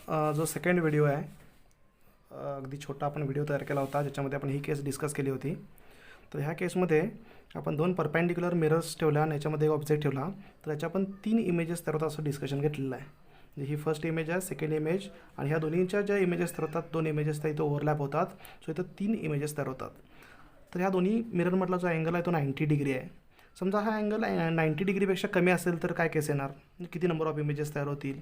जो second video आहे, अगदी छोटा आपण व्हिडिओ तयार केला होता ज्याच्यामध्ये आपण ही केस डिस्कस केली होती. तर ह्या केसमध्ये आपण दोन परपेंडिक्युलर मिरर्स ठेवल्या आणि याच्यामध्ये एक ऑब्जेक्ट ठेवला. तर याच्या आपण 3 इमेजेस तयार होतात असं डिस्कशन घेतलेलं आहे. म्हणजे ही फर्स्ट इमेज आहे, सेकंड इमेज, आणि ह्या दोन्हींच्या ज्या इमेजेस तयार होतात, 2 इमेजेस त्या इथं ओव्हरलॅप होतात. सो इथं 3 इमेजेस तयार होतात. तर ह्या दोन्ही मिररमधला जो अँगल आहे तो 90 डिग्री आहे. समजा हा अँगल 90 डिग्रीपेक्षा कमी असेल तर काय केस येणार, किती नंबर ऑफ इमेजेस तयार होतील.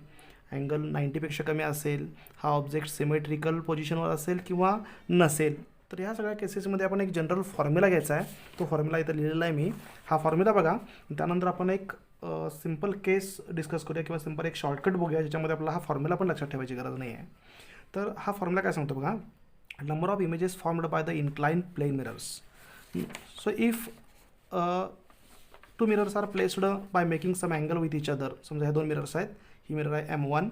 अँगल 90पेक्षा कमी असेल, हा ऑब्जेक्ट सिमेट्रिकल पोझिशनवर असेल किंवा नसेल. तर ह्या सगळ्या केसेसमध्ये आपण एक जनरल फॉर्म्युला घ्यायचा आहे. तो फॉर्म्युला इथं लिहिलेला आहे मी. हा फॉर्म्युला बघा, त्यानंतर आपण एक सिम्पल केस डिस्कस करूया किंवा सिम्पल एक शॉर्टकट बघूया ज्याच्यामध्ये आपल्याला हा फॉर्म्युला पण लक्षात ठेवायची गरज नाही आहे. तर हा फॉर्म्युला काय सांगतो बघा, number of images formed by the incline plane mirrors. So if two mirrors are placed by making some angle with each other. समजा ह्या 2 मिरर्स आहेत. ही मिरर आहे M1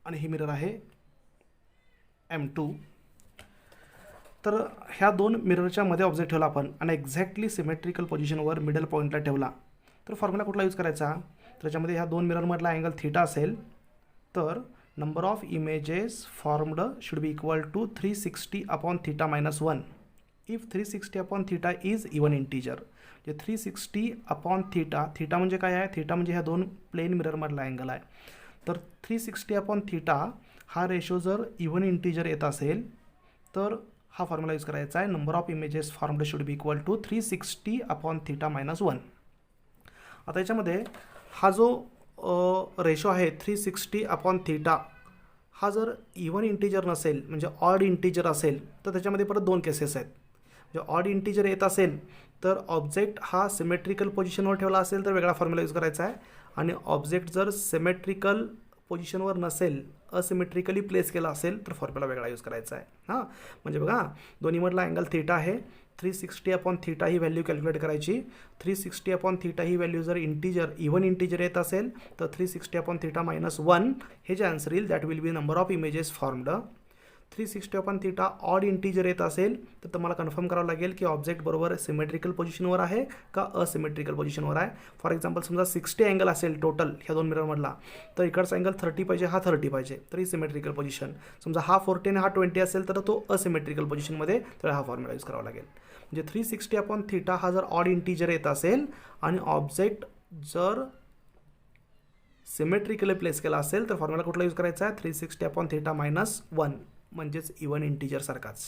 आणि ही मिरर आहे M2. तर ह्या 2 मिररच्या मध्ये ऑब्जेक्ट ठेवला आपण आणि एक्झॅक्टली सिमेट्रिकल पोझिशनवर मिडल पॉईंटला ठेवला. तर फॉर्म्युला कुठला यूज करायचा, तर त्याच्यामध्ये ह्या 2 मिररमधला अँगल थीटा असेल. तर number of images formed should be equal to 360 upon theta minus 1. If 360 upon theta is even integer. जे 360 अपॉन थीटा, थीटा म्हणजे काय आहे, थीटा म्हणजे ह्या 2 प्लेन मिररमधला अँगल आहे. तर 360 अपॉन थीटा हा रेशो जर इवन इंटीजर येत असेल तर हा फॉर्म्युला यूज करायचा आहे. Number of images formed should be equal to 360 upon theta minus 1. आता याच्यामध्ये हा जो रेशो आहे 360 अपॉन थीटा, हा जर इवन इंटीजर नसेल म्हणजे ऑड इंटीजर असेल तर त्याच्यामध्ये परत 2 केसेस आहेत. म्हणजे ऑड इंटीजर येत असेल तर ऑब्जेक्ट हा सिमेट्रिकल पोझिशनवर ठेवला असेल तर वेगळा फॉर्म्युला यूज करायचा आहे. आणि ऑब्जेक्ट जर सिमेट्रिकल पोझिशनवर नसेल, असिमेट्रिकली प्लेस केला असेल तर फॉर्म्युला वेगळा यूज करायचा आहे. हां, म्हणजे बघा, दोन्हीमधला अँगल थीटा आहे. 360 अपॉन थीटा ही व्हॅल्यू कॅल्क्युलेट करायची. 360 अपॉन थीटा ही व्हॅल्यू जर इंटीजर इवन इंटीजर येत असेल तर 360 अपॉन थीटा मायनस 1 हे जे आन्सर येईल that will be number of images formed. 360 upon theta odd integer येत असेल तर तुम्हाला कन्फर्म करावं लागेल की ऑब्जेक्ट बरोबर सिमेट्रिकल पोझिशनवर आहे का असिमेट्रिकल पोझिशनवर आहे. फॉर एक्झाम्पल समजा 60 अँगल असेल टोटल ह्या 2 मिररमधला, तर इकडचा अँगल 30 पाहिजे, हा 30 पाहिजे, तरी सिमेट्रिकल पोझिशन. समजा हा 40 आणि हा 20 असेल तर तो असिमेट्रिकल पोझिशनमध्ये, तर हा फॉर्म्युला यूज करावा लागेल. म्हणजे 360 अपॉन थीटा हा जर ऑड इंटीजर येत असेल आणि ऑब्जेक्ट जर सिमेट्रिकली प्लेस केला असेल तर फॉर्म्युला कुठला यूज करायचा आहे, 360 अपॉन थीटा मायनस 1 म्हणजेच इवन इंटीजर सारखाच.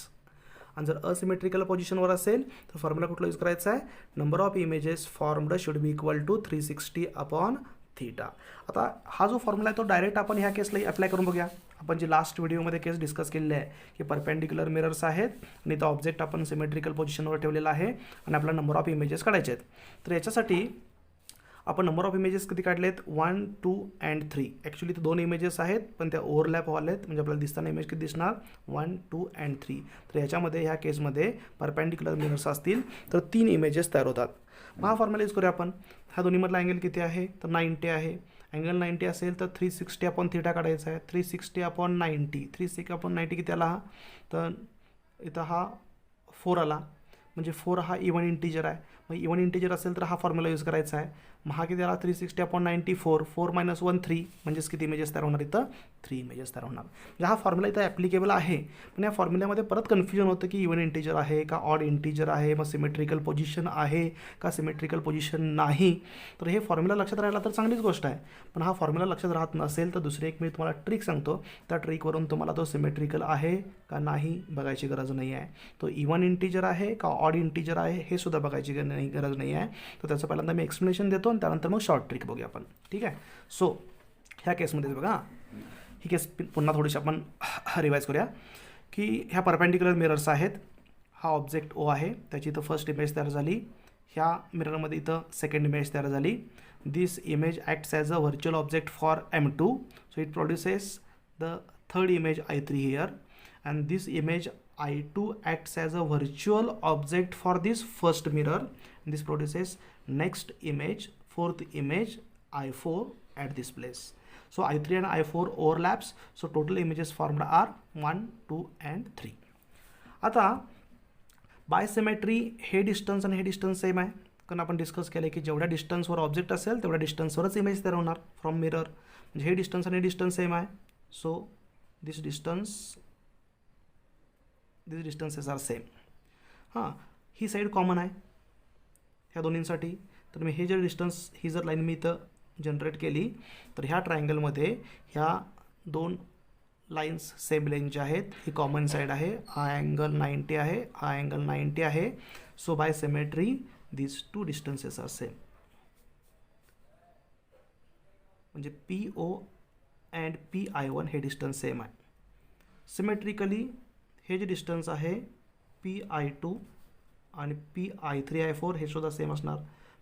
आणि जर असिमेट्रिकल पोझिशनवर असेल तर फॉर्म्युला कुठला यूज करायचा आहे, number of images formed should be equal to 360 upon theta. आता हा जो फॉर्म्युला आहे तो डायरेक्ट आपण ह्या केसला अप्लाय करून बघूया. आपण जी लास्ट व्हिडिओमध्ये केस डिस्कस केलेली आहे की परपेंडिक्युलर मिरर्स आहेत आणि तो ऑब्जेक्ट आपण सिमेट्रिकल पोझिशनवर ठेवलेला आहे आणि आपला नंबर ऑफ इमेजेस काढायचे आहेत. तर याच्यासाठी आपण नंबर ऑफ इमेजेस किती काढलेत, 1, 2 अँड 3. ॲक्च्युली ते 2 इमेजेस आहेत पण त्या ओव्हरलॅप व्हायला आहेत, म्हणजे आपल्याला दिसताना इमेज किती दिसणार, 1, 2 अँड 3. तर ह्याच्यामध्ये ह्या केसमध्ये परपेंडिक्युलर मिरर्स असतील तर 3 इमेजेस तयार होतात. मग हा फॉर्म्युला यूज करूया आपण. ह्या दोन्हीमधला अँगल किती आहे, तर 90 आहे. अँगल 90 असेल तर 360 अपॉन थीटा काढायचा आहे. 360 अपॉन 90, 360 अपॉन 90 किती आला, तर इथं हा 4 आला. म्हणजे 4 हा इवन इंटीजर आहे. मग इवन इंटीजर असेल तर हा फॉर्म्युला यूज करायचा आहे. मग हा किती आला, 360 अपॉन 90, 4 मायनस 1 3, म्हणजेच किती इमेजेस तयार होणार, इथं 3 इमेजेस तयार होणार. म्हणजे हा फॉर्म्युला इथं ॲप्लिकेबल आहे. पण या फॉर्म्युल्यामध्ये परत कन्फ्युजन होतं की इवन इंटीजर आहे का ऑड इंटीजर आहे, मग सिमेट्रिकल पोझिशन आहे का सिमेट्रिकल पोझिशन नाही. तर हे फॉर्म्युला लक्षात राहिला तर चांगलीच गोष्ट आहे. पण हा फॉर्म्युला लक्षात राहत नसेल तर दुसरी एक मी तुम्हाला ट्रिक सांगतो. त्या ट्रिकवरून तुम्हाला तो सिमेट्रिकल आहे का नाही बघायची गरज नाही आहे. तो इवन इंटीजर आहे का ऑड इंटीजर आहे हे सुद्धा बघायची गरज नाही आहे. तर त्याचं पहिल्यांदा मी एक्सप्लेनेशन देतो आणि त्यानंतर मग शॉर्ट ट्रिक बघूया आपण. ठीक आहे. सो ह्या केसमध्ये बघा, ही केस पुन्हा थोडीशी आपण रिवाईज करूया की ह्या परपेंडिक्युलर मिरर्स आहेत. हा ऑब्जेक्ट ओ आहे, त्याची इथं फर्स्ट इमेज तयार झाली. ह्या मिररमध्ये इथं सेकंड इमेज तयार झाली. This image acts as a virtual object for M2. So it produces the third image I3 here and this image I2 acts as a virtual object for this first mirror. This produces next image, fourth image I4 at this place. So I3 and I4 overlaps. So total images formed are 1, 2 and 3. आता by symmetry हे distance आणि हे distance same आहे, कारण आपण discuss केलं की जेवढ्या डिस्टन्सवर ऑब्जेक्ट असेल तेवढ्या डिस्टन्सवरच इमेज तयार होणार फ्रॉम मिरर. म्हणजे हे डिस्टन्स आणि डिस्टन्स सेम आहे. So this distances are same. हां, ही साईड कॉमन आहे ह्या दोन्हींसाठी. तर मी हे जे डिस्टन्स, ही जर लाईन मी इथं जनरेट केली तर ह्या ट्रायंगलमध्ये ह्या दोन लाईन्स सेम लेंथच्या आहेत. ही कॉमन साईड आहे, हा अँगल 90 आहे, हा अँगल 90 आहे. So by symmetry these two distances are same. म्हणजे PO अँड PI1 हे डिस्टन्स सेम आहे. सिमेट्रिकली हे जे डिस्टन्स आहे PI2 आणि PI3I4 हे सुद्धा सेम असणार.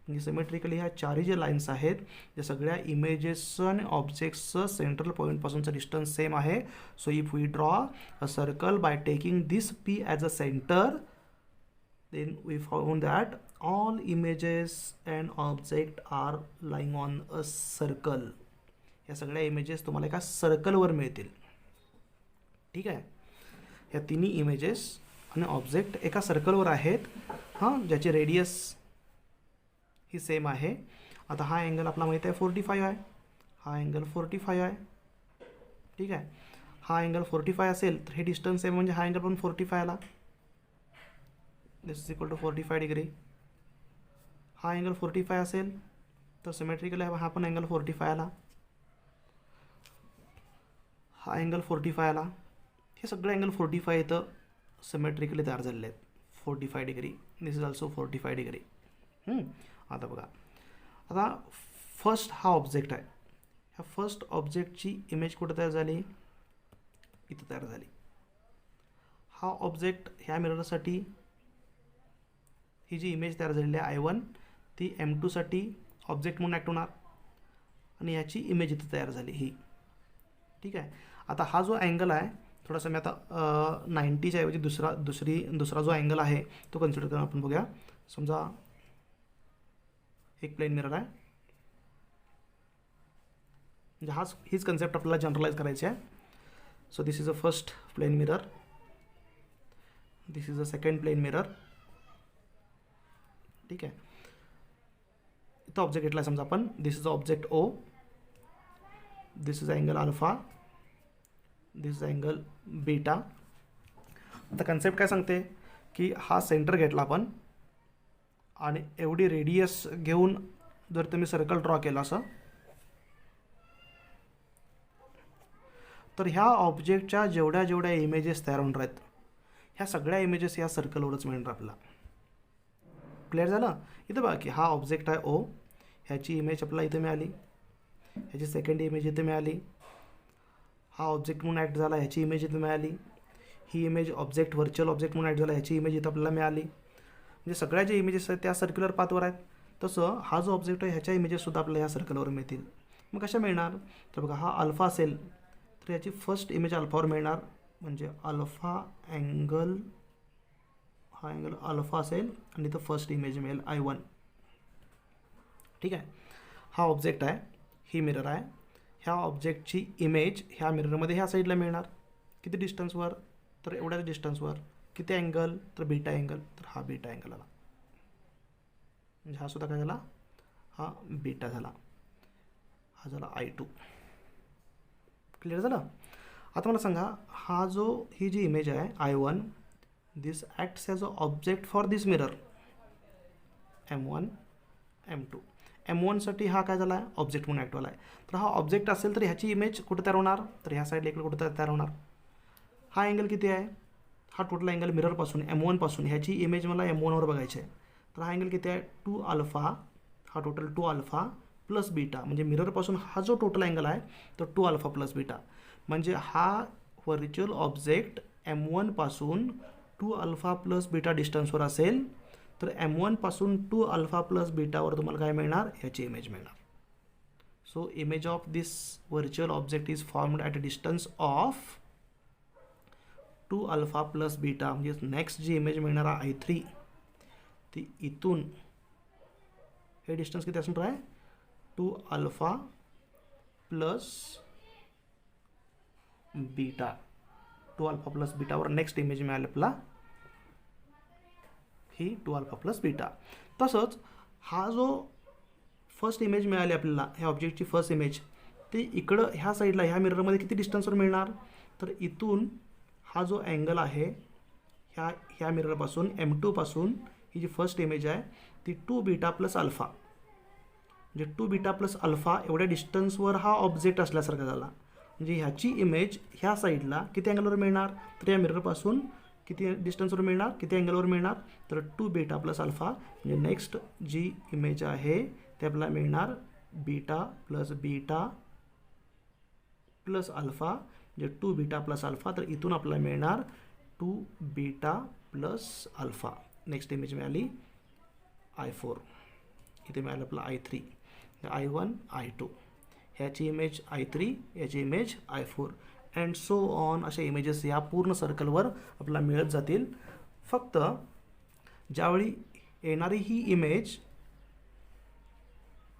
म्हणजे सिमेट्रिकली ह्या चारही जे लाईन्स आहेत या सगळ्या इमेजेसचं आणि ऑब्जेक्ट्सचं सेंट्रल पॉईंटपासूनचं डिस्टन्स सेम आहे. So if we draw a circle by taking this P as a centre, then we found that all images and object are lying on a circle. या सगळ्या इमेजेस तुम्हाला एका सर्कलवर मिळतील. ठीक आहे, या तिन्ही इमेजेस आणि ऑब्जेक्ट एका सर्कलवर आहेत. हां, ज्याची रेडियस ही सेम आहे. आता हा अँगल आपला माहीत आहे 45 आहे, हा अँगल 45 आहे. ठीक आहे, हा अँगल 45 असेल तर हे डिस्टन्स सेम म्हणजे हा अँगल पण 45 आला. दिस इज इक्वल टू 45 डिग्री. हा अँगल 45 असेल तर सिमेट्रिकली हा पण अँगल 45 आला, हा अँगल 45 आला. हे सगळे अँगल 45 इथं सिमेट्रिकली तयार झालेले आहेत. 45 degree, this is also 45 degree. आता बघा, आता फर्स्ट हा ऑब्जेक्ट आहे. ह्या फर्स्ट ऑब्जेक्टची इमेज कुठं तयार झाली? इथं तयार झाली. हा ऑब्जेक्ट ह्या मिररसाठी ही जी इमेज तयार झालेली आहे I1 ती M2 साठी ऑब्जेक्ट म्हणून ॲक्ट होणार आणि याची इमेज इथं तयार झाली ही. ठीक आहे, आता हा जो अँगल आहे थोडासा मी आता 90च्या ऐवजी दुसरा जो अँगल आहे तो कन्सिडर करून आपण बघूया. समजा एक प्लेन मिरर आहे, म्हणजे हीच कन्सेप्ट आपल्याला जनरलाइज करायची आहे. So this is a first plane mirror, this is a second plane mirror. ठीक आहे, इथं ऑब्जेक्ट घेतला समजा आपण, this is object O, this is angle alpha, this is angle beta. आता कन्सेप्ट काय सांगते की हा सेंटर घेतला आपण आणि एवढी रेडियस घेऊन जर तुम्ही सर्कल ड्रॉ केलं असं, तर ह्या ऑब्जेक्टच्या जेवढ्या इमेजेस तयार होणार आहेत ह्या सगळ्या इमेजेस ह्या सर्कलवरच मिळणार आपल्याला. क्लिअर झालं? इथं बघा की हा ऑब्जेक्ट आहे O, ह्याची इमेज आपल्याला इथे मिळाली, ह्याची सेकंड इमेज इथे मिळाली. हा ऑब्जेक्ट म्हणून ॲक्ट झाला, ह्याची इमेज इथे मिळाली. ही इमेज ऑब्जेक्ट व्हर्च्युअल ऑब्जेक्ट म्हणून ॲक्ट झाला, ह्याची इमेज इथं आपल्याला मिळाली. म्हणजे सगळ्या ज्या इमेजेस आहेत त्या सर्क्युलर पाथवर आहेत. तसं हा जो ऑब्जेक्ट आहे ह्याच्या इमेजेससुद्धा आपल्याला ह्या सर्कलवर मिळतील. मग कशा मिळणार? तर बघा, हा अल्फा असेल तर याची फर्स्ट इमेज अल्फावर मिळणार, म्हणजे अल्फा अँगल, हा अँगल अल्फा असेल आणि इथं फर्स्ट इमेज मिळेल I1. ठीक आहे, हा ऑब्जेक्ट आहे, ही मिरर आहे. ह्या ऑब्जेक्टची इमेज ह्या मिररमध्ये ह्या साईडला मिळणार. किती डिस्टन्सवर? तर एवढ्याच डिस्टन्सवर. किती अँगल? तर बीटा अँगल. तर हा बीटा अँगल आला, म्हणजे हा सुद्धा काय झाला? हा बीटा झाला, हा झाला I2. क्लिअर झालं? आता मला सांगा, ही जी इमेज आहे I1, this acts as a object for this mirror M1, M2. M1 साठी हा काय झाला आहे? ऑब्जेक्ट म्हणून ॲक्ट झाला आहे. तर हा ऑब्जेक्ट असेल तर ह्याची इमेज कुठं तयार होणार? तर ह्या साईडला इकडे कुठं तयार होणार? हा अँगल किती आहे? हा टोटल अँगल मिररपासून M1 पासून ह्याची इमेज मला M1वर बघायची आहे. तर हा अँगल किती आहे? 2 अल्फा. हा टोटल 2 अल्फा प्लस बीटा, म्हणजे मिररपासून हा जो टोटल अँगल आहे तो 2 अल्फा प्लस बीटा. म्हणजे हा व्हर्च्युअल ऑब्जेक्ट M1 पासून 2 अल्फा प्लस बीटा डिस्टन्सवर असेल तर M1 पासून 2 अल्फा प्लस बीटावर तुम्हाला काय मिळणार? ह्याची इमेज मिळणार. So image of this virtual object is formed at a distance of 2 alpha plus beta. म्हणजे नेक्स्ट जी इमेज मिळणार आहे I3 ती इथून हे डिस्टन्स किती असणार आहे? 2 alpha plus beta. 2 alpha plus बीटावर नेक्स्ट इमेज मिळाली आपला ही 2 अल्फा प्लस बीटा. तसंच हा जो फर्स्ट इमेज मिळाली आपल्याला ह्या ऑब्जेक्टची फर्स्ट इमेज ते इकडं ह्या साईडला ह्या मिररमध्ये किती डिस्टन्सवर मिळणार, तर इथून हा जो अँगल आहे ह्या मिररपासून M2 पासून ही जी फर्स्ट इमेज आहे ती 2 बीटा प्लस अल्फा, म्हणजे 2 बीटा प्लस अल्फा एवढ्या डिस्टन्सवर हा ऑब्जेक्ट असल्यासारखा झाला. म्हणजे ह्याची इमेज ह्या साईडला किती अँगलवर मिळणार, तर या मिररपासून किती डिस्टन्सवर मिळणार, किती अँगलवर मिळणार, तर 2 बीटा प्लस अल्फा. म्हणजे नेक्स्ट जी इमेज आहे ते आपल्याला मिळणार बीटा प्लस अल्फा, म्हणजे 2 बीटा प्लस अल्फा. तर इथून आपल्याला मिळणार 2 beta plus alpha. Next image मिळाली I4, इथे मिळालं आपलं I3, I1 I2, ह्याची इमेज I3, याची image I4 and so on. अशा इमेजेस या पूर्ण सर्कलवर आपल्याला मिळत जातील. फक्त ज्यावेळी येणारी ही इमेज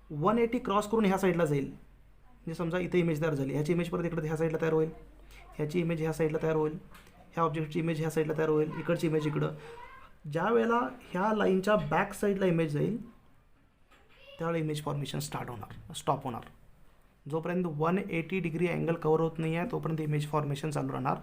180 क्रॉस करून ह्या साईडला जाईल, म्हणजे समजा इथे इमेज तयार झाली, ह्याची इमेज परत इकडे ह्या साईडला तयार होईल, ह्याची इमेज ह्या साईडला तयार होईल, ह्या ऑब्जेक्टची इमेज ह्या साईडला तयार होईल, इकडची इमेज इकडं. ज्या वेळेला ह्या लाईनच्या बॅक साईडला इमेज जाईल त्यावेळेला इमेज फॉर्मेशन स्टॉप होणार. जोपर्यंत 180 डिग्री अँगल कवर होत नाही आहे तोपर्यंत इमेज फॉर्मेशन चालू राहणार.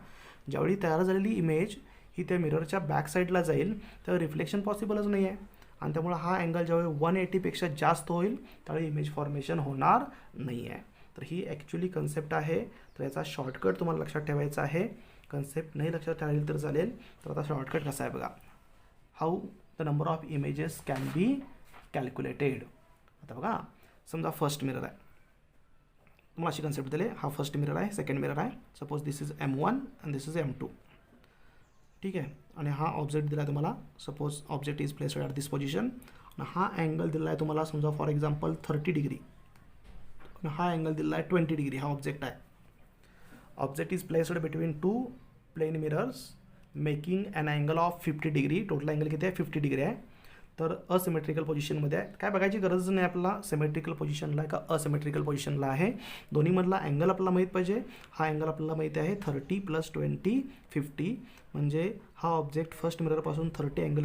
ज्यावेळी तयार झालेली इमेज ही त्या मिररच्या बॅक साईडला जाईल त्यावेळी रिफ्लेक्शन पॉसिबलच नाही आहे, आणि त्यामुळे हा अँगल ज्यावेळी 180पेक्षा जास्त होईल त्यावेळी इमेज फॉर्मेशन होणार नाही आहे. तर ही ॲक्च्युली कन्सेप्ट आहे. तर याचा शॉर्टकट तुम्हाला लक्षात ठेवायचा आहे. कन्सेप्ट नाही लक्षात ठेवली तर चालेल. तर आता शॉर्टकट कसा आहे बघा, how the number of images can be calculated. आता बघा, समजा फर्स्ट मिरर आहे, तुम्हाला अशी कन्सेप्ट दिले, हा फर्स्ट मिरर आहे, सेकंड मिरर आहे, suppose this is M1 and this is M2, ठीक आहे. आणि हा ऑब्जेक्ट दिला आहे तुम्हाला, suppose object is placed at this position. हा अँगल दिला आहे तुम्हाला समजा फॉर एक्झाम्पल 30 डिग्री, हा अँगल दिला आहे 20 डिग्री. हा ऑब्जेक्ट आहे, object is placed between 2 plane mirrors making an angle of 50 degree. Total angle किती आहे, 50 डिग्री आहे. तर असिमेट्रिकल पोझिशनमध्ये आहे, काय बघायची गरज नाही आपल्याला सिमेट्रिकल पोझिशनला आहे का असिमेट्रिकल पोझिशनला आहे. दोन्हीमधला अँगल आपल्याला माहीत पाहिजे. हा अँगल आपल्याला माहिती आहे 30 + 20 50, म्हणजे हा ऑब्जेक्ट फर्स्ट मिररपासून 30 अँगल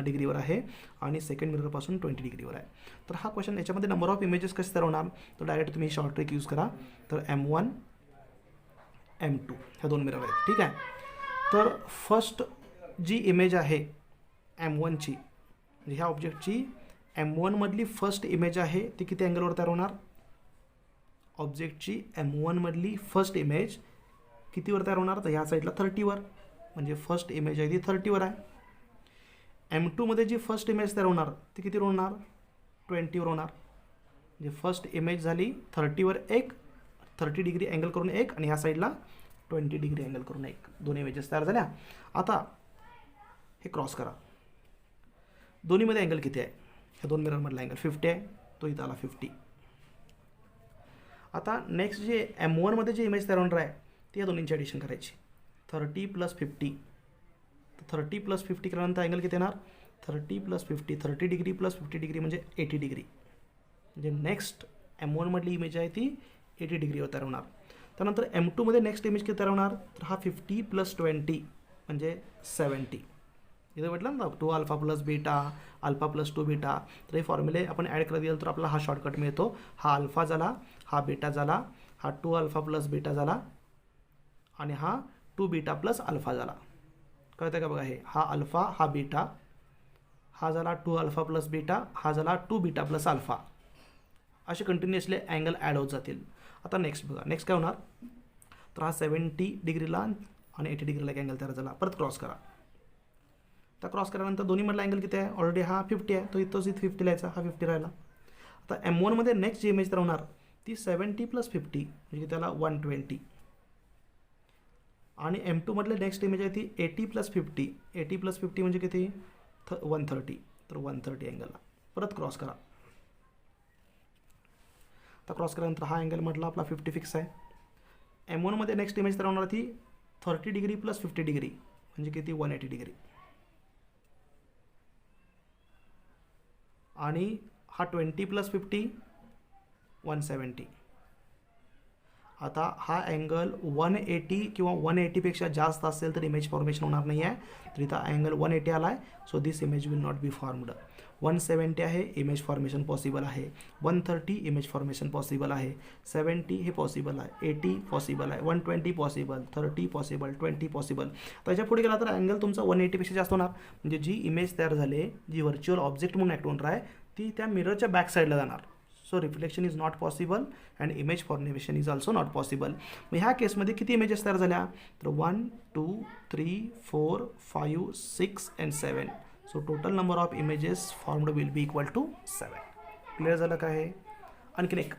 डिग्रीवर आहे आणि सेकंड मिररपासून 20 डिग्रीवर आहे. तर हा क्वेश्चन याच्यामध्ये नंबर ऑफ इमेजेस कसे तयार होणार, तर डायरेक्ट तुम्ही शॉर्ट ट्रिक यूज करा. तर M1 M2 ह्या दोन मिरर आहेत, ठीक आहे. तर फर्स्ट जी इमेज आहे M1ची, म्हणजे ह्या ऑब्जेक्टची M1 मधली फर्स्ट इमेज आहे ती किती अँगलवर तयार होणार, ऑब्जेक्टची M1 मधली फर्स्ट इमेज कितीवर तयार होणार, तर ह्या साईडला 30वर, म्हणजे फर्स्ट इमेज आहे ती 30वर आहे. M2 मध्ये जी फर्स्ट इमेज तयार होणार ती कितीवर होणार, 20वर होणार. म्हणजे फर्स्ट इमेज झाली 30वर एक, 30 डिग्री अँगल करून एक, आणि ह्या साईडला 20 डिग्री अँगल करून एक, दोन इमेजेस तयार झाल्या. आता हे क्रॉस करा, दोन्हीमध्ये अँगल किती आहे, ह्या दोन मिररमधला अँगल 50 आहे, तो इथं आला 50. आता नेक्स्ट जे M1 मध्ये जी इमेज तयार होणार आहे ती या दोन्हींची ॲडिशन करायची, 30 + 50. तर 30 + 50 केल्यानंतर अँगल किती येणार, 30 + 50, 30 डिग्री + 50 डिग्री म्हणजे 80 डिग्री. म्हणजे नेक्स्ट M1 मधली इमेज आहे ती 80 डिग्रीवर तयार होणार. त्यानंतर M2 मध्ये नेक्स्ट इमेज किती तयार होणार, तर हा 50 + 20 म्हणजे 70. इथं म्हटलं ना 2 अल्फा + बीटा, अल्फा + 2 बीटा. तर हे फॉर्म्युले आपण ॲड करत गेलो तर आपला हा शॉर्टकट मिळतो. हा अल्फा झाला, हा बीटा झाला, हा 2 अल्फा + बीटा झाला, आणि हा 2 बीटा + अल्फा झाला. कळतं का बघा, हे हा अल्फा, हा बीटा, हा झाला 2 अल्फा + बीटा, हा झाला 2 बीटा + अल्फा. असे कंटिन्युअसली अँगल ॲड होत जातील. आता नेक्स्ट बघा, नेक्स्ट काय होणार, तर हा 70 डिग्रीला आणि 80 डिग्रीला एक अँगल तयार झाला. परत क्रॉस करा, तर क्रॉस केल्यानंतर दोन्हीमधला अँगल किती आहे, ऑलरेडी हा 50 आहे, तो इथंच 50 लिहायचा, हा 50 राहिला. आता M1 मध्ये नेक्स्ट जी इमेज तयार होणार ती 70 + 50 म्हणजे त्याला 120, आणि M2 मधले नेक्स्ट इमेज आहे ती 80 + 50, 80 + 50 म्हणजे किती 130, तर 130 अँगलला. परत क्रॉस करा, तर क्रॉस केल्यानंतर हा अँगल म्हटला आपला 50 फिक्स आहे. M1 मध्ये नेक्स्ट इमेज तयार होणार ती 30 डिग्री + 50 डिग्री म्हणजे किती 180 डिग्री, आणि हा 20 + 50 170. आता हा अँगल 180 किंवा 180पेक्षा जास्त असेल तर इमेज फॉर्मेशन होणार नाही आहे. तर इथं अँगल 180 आला आहे, so this image will not be formed. 170 आहे इमेज फॉर्मेशन पॉसिबल आहे, 130 इमेज फॉर्मेशन पॉसिबल आहे, 70 हे पॉसिबल आहे, 80 पॉसिबल आहे, 120 पॉसिबल, 30 पॉसिबल, 20 पॉसिबल. त्याच्या पुढे गेला तर अँगल तुमचा 180पेक्षा जास्त होणार. म्हणजे जी इमेज तयार झाली, जी व्हर्च्युअल ऑब्जेक्ट म्हणून ॲक्ट होणार आहे, ती त्या मिररच्या बॅक साईडला जाणार. So reflection is not possible and image formation is also not possible. मग ह्या केसमध्ये किती इमेजेस तयार झाल्या, तर 1 2 3 4 5 6 and 7. So total number of images formed will be equal to 7. Clear झालं का हे? आणखीन एक